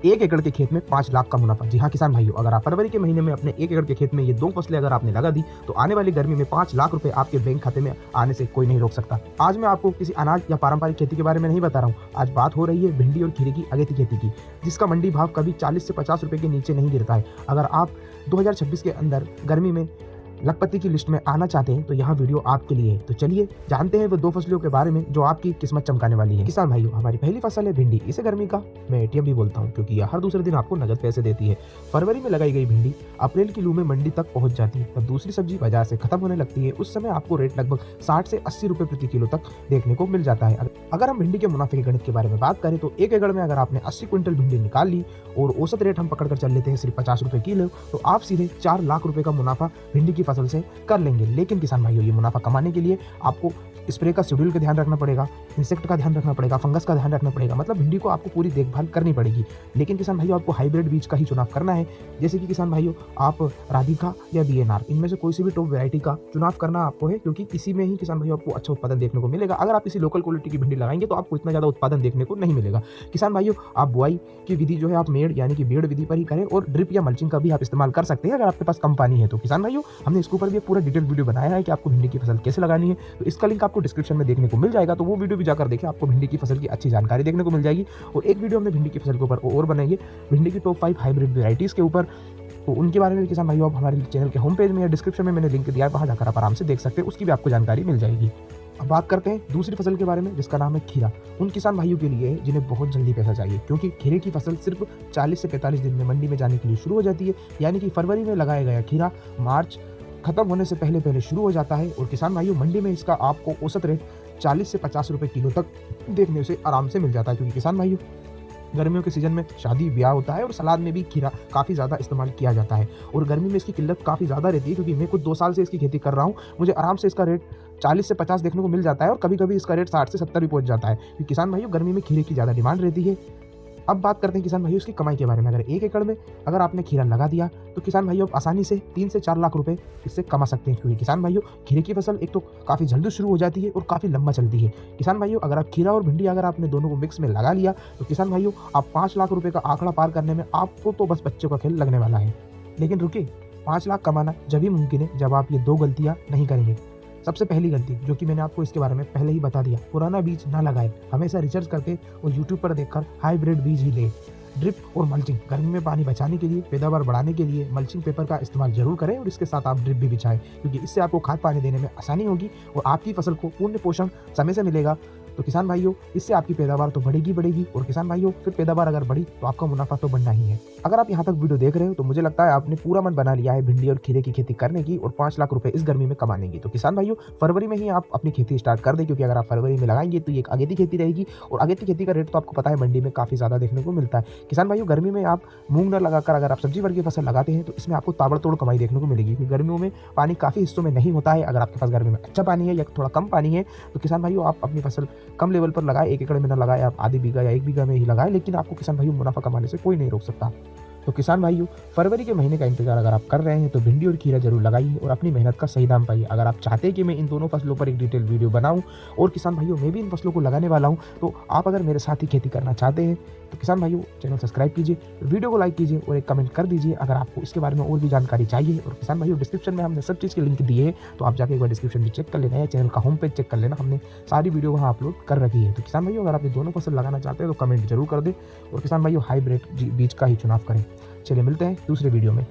1 एकड़ के खेत में 5 लाख का मुनाफा। जी हाँ किसान भाइयों, अगर आप फरवरी के महीने में अपने 1 एकड़ के खेत में ये 2 फसलें अगर आपने लगा दी तो आने वाली गर्मी में 5 लाख रुपए आपके बैंक खाते में आने से कोई नहीं रोक सकता। आज मैं आपको किसी अनाज या पारंपरिक खेती के बारे में नहीं बता रहा हूँ। आज बात हो रही है भिंडी और खीरे की अगेती खेती की, जिसका मंडी भाव कभी 40 से 50 रुपए के नीचे नहीं गिरता है। अगर आप 2026 के अंदर गर्मी में लखपति की लिस्ट में आना चाहते हैं तो यहाँ वीडियो आपके लिए है। तो चलिए जानते हैं वो 2 फसलों के बारे में जो आपकी किस्मत चमकाने वाली है। किसान भाइयों, हमारी पहली फसल है भिंडी। इसे गर्मी का मैं एटीएम भी बोलता हूँ क्योंकि यह हर दूसरे दिन आपको नगद पैसे देती है। फरवरी में लगाई गई भिंडी अप्रैल की लू में मंडी तक पहुंच जाती है। तब दूसरी सब्जी बाजार से खत्म होने लगती है। उस समय आपको रेट लगभग 60 से 80 रुपए प्रति किलो तक देखने को मिल जाता है। अगर हम भिंडी के मुनाफे के गणित के बारे में बात करें तो 1 एकड़ में अगर आपने 80 क्विंटल भिंडी निकाल ली और औसत रेट हम पकड़ कर चल लेते हैं सिर्फ 50 रुपए किलो, तो आप सीधे 4 लाख रुपए का मुनाफा भिंडी की फसल से कर लेंगे। लेकिन किसान भाइयों, ये मुनाफा कमाने के लिए आपको स्प्रे का शेड्यूल का ध्यान रखना पड़ेगा, इंसेक्ट का ध्यान रखना पड़ेगा, फंगस का ध्यान रखना पड़ेगा। मतलब भिंडी को आपको पूरी देखभाल करनी पड़ेगी। लेकिन किसान भाइयों, आपको हाइब्रिड बीज का ही चुनाव करना है। जैसे कि किसान भाइयों, आप राधिका या बीएनआर इनमें से कोई सी भी टॉप वैरायटी का चुनाव करना आपको है, क्योंकि इसी में ही किसान भाइयों आपको अच्छा उत्पादन देखने को मिलेगा। अगर आप किसी लोकल क्वालिटी की भिंडी लगाएंगे तो आपको इतना ज़्यादा उत्पादन देखने को नहीं मिलेगा। किसान भाइयों, आप बुआई की विधि जो है आप मेड़ यानी कि बेड़ विधि पर ही करें और ड्रिप या मल्चिंग का भी आप इस्तेमाल कर सकते हैं अगर आपके पास कम पानी है तो। किसान भाइयों, हमने इसके ऊपर भी पूरा डिटेल वीडियो बनाया है कि आपको भिंडी की फसल कैसे लगानी है, तो इसका लिंक आपको डिस्क्रिप्शन में देखने को मिल जाएगा। तो वो वीडियो भी जाकर देखें, आपको भिंडी की फसल की अच्छी जानकारी देखने को मिल जाएगी। और एक वीडियो हमने भिंडी की फसल के ऊपर और बनाएंगे भिंडी की टॉप 5 हाइब्रिड वेराइटीज के ऊपर, तो उनके बारे में किसान भाइयों आप हमारे चैनल के होम पेज में या डिस्क्रिप्शन में मैंने लिंक दिया है, वहां जाकर आप आराम से देख सकते हैं, उसकी भी आपको जानकारी मिल जाएगी। अब बात करते हैं दूसरी फसल के बारे में जिसका नाम है खीरा। उन किसान भाइयों के लिए जिन्हें बहुत जल्दी पैसा चाहिए, क्योंकि खीरे की फसल सिर्फ 40 से 45 दिन में मंडी में जाने के लिए शुरू हो जाती है। यानी कि फरवरी में लगाया गया खीरा मार्च खत्म होने से पहले पहले शुरू हो जाता है। और किसान भाइयों, मंडी में इसका आपको औसत रेट 40 से 50 रुपए किलो तक देखने से आराम से मिल जाता है। क्योंकि किसान भाइयों, गर्मियों के सीजन में शादी ब्याह होता है और सलाद में भी खीरा काफ़ी ज़्यादा इस्तेमाल किया जाता है। और गर्मी में इसकी किल्लत काफ़ी ज़्यादा रहती है, क्योंकि मैं खुद 2 साल से इसकी खेती कर रहा हूँ। मुझे आराम से इसका रेट 40 से 50 देखने को मिल जाता है और कभी कभी इसका रेट 60 से 70 भी पहुंच जाता है। क्योंकि किसान भाइयों, गर्मी में खीरे की ज़्यादा डिमांड रहती है। अब बात करते हैं किसान भाइयों इसकी कमाई के बारे में। अगर 1 एकड़ में अगर आपने खीरा लगा दिया तो किसान भाइयों आप आसानी से 3 से 4 लाख रुपए इससे कमा सकते हैं। क्योंकि किसान भाइयों, खीरे की फसल एक तो काफ़ी जल्दी शुरू हो जाती है और काफ़ी लंबा चलती है। किसान भाइयों, अगर आप खीरा और भिंडी अगर आपने दोनों को मिक्स में लगा लिया तो किसान भाइयों आप 5 लाख रुपए का आंकड़ा पार करने में आपको तो बस बच्चों का खेल लगने वाला है। लेकिन रुकिए, 5 लाख कमाना जब ही मुमकिन है जब आप ये 2 गलतियाँ नहीं करेंगे। सबसे पहली गलती, जो कि मैंने आपको इसके बारे में पहले ही बता दिया, पुराना बीज ना लगाएं। हमेशा रिसर्च करके और यूट्यूब पर देखकर हाइब्रिड बीज ही लें। ड्रिप और मल्चिंग, गर्मी में पानी बचाने के लिए, पैदावार बढ़ाने के लिए मल्चिंग पेपर का इस्तेमाल जरूर करें और इसके साथ आप ड्रिप भी बिछाएं, क्योंकि इससे आपको खाद पानी देने में आसानी होगी और आपकी फसल को पूर्ण पोषण समय से मिलेगा। तो किसान भाइयों, इससे आपकी पैदावार तो बढ़ेगी और किसान भाइयों फिर पैदावार अगर बढ़ी तो आपका मुनाफा तो बढ़ना ही है। अगर आप यहाँ तक वीडियो देख रहे हो तो मुझे लगता है आपने पूरा मन बना लिया है भिंडी और खीरे की खेती करने की और 5 लाख रुपए इस गर्मी में कमाने की। तो किसान भाइयों, फरवरी में ही आप अपनी खेती स्टार्ट कर दें, क्योंकि अगर आप फरवरी में लगाएंगे तो ये एक अगेती खेती रहेगी और अगेती खेती का रेट तो आपको पता है मंडी में काफ़ी ज़्यादा देखने को मिलता है। किसान भाइयों, गर्मी में आप मूंग न लगाकर अगर आप सब्जी वर्ग की फसल लगाते हैं तो इसमें आपको ताबड़तोड़ कमाई देखने को मिलेगी। क्योंकि गर्मियों में पानी काफ़ी हिस्सों में नहीं होता है। अगर आपके पास गर्मी में अच्छा पानी है या थोड़ा कम पानी है तो किसान भाइयों आप अपनी फसल कम लेवल पर लगाए, 1 एकड़ में न लगाए, आप आधी बीघा या 1 बीघा में ही लगाए, लेकिन आपको किसान भाइयों मुनाफा कमाने से कोई नहीं रोक सकता। तो किसान भाइयों, फरवरी के महीने का इंतजार अगर आप कर रहे हैं तो भिंडी और खीरा जरूर लगाइए और अपनी मेहनत का सही दाम पाइए। अगर आप चाहते हैं कि मैं इन दोनों फसलों पर एक डिटेल वीडियो बनाऊं और किसान भाइयों मैं भी इन फसलों को लगाने वाला हूं, तो आप अगर मेरे साथ ही खेती करना चाहते हैं तो किसान भाइयों चैनल सब्सक्राइब कीजिए, वीडियो को लाइक कीजिए और एक कमेंट कर दीजिए अगर आपको इसके बारे में और भी जानकारी चाहिए। और किसान भाइयों, डिस्क्रिप्शन में हमने सब चीज़ के लिंक दिए हैं, तो आप जाके एक बार डिस्क्रिप्शन भी चेक कर लेना या चैनल का होम पेज चेक कर लेना, हमने सारी वीडियो वहाँ अपलोड कर रखी है। तो किसान भाइयों, अगर आप ये दोनों फसल लगाना चाहते हैं तो कमेंट जरूर कर दें और किसान भाइयों हाइब्रिड बीज का ही चुनाव करें। चलिए मिलते हैं दूसरे वीडियो में।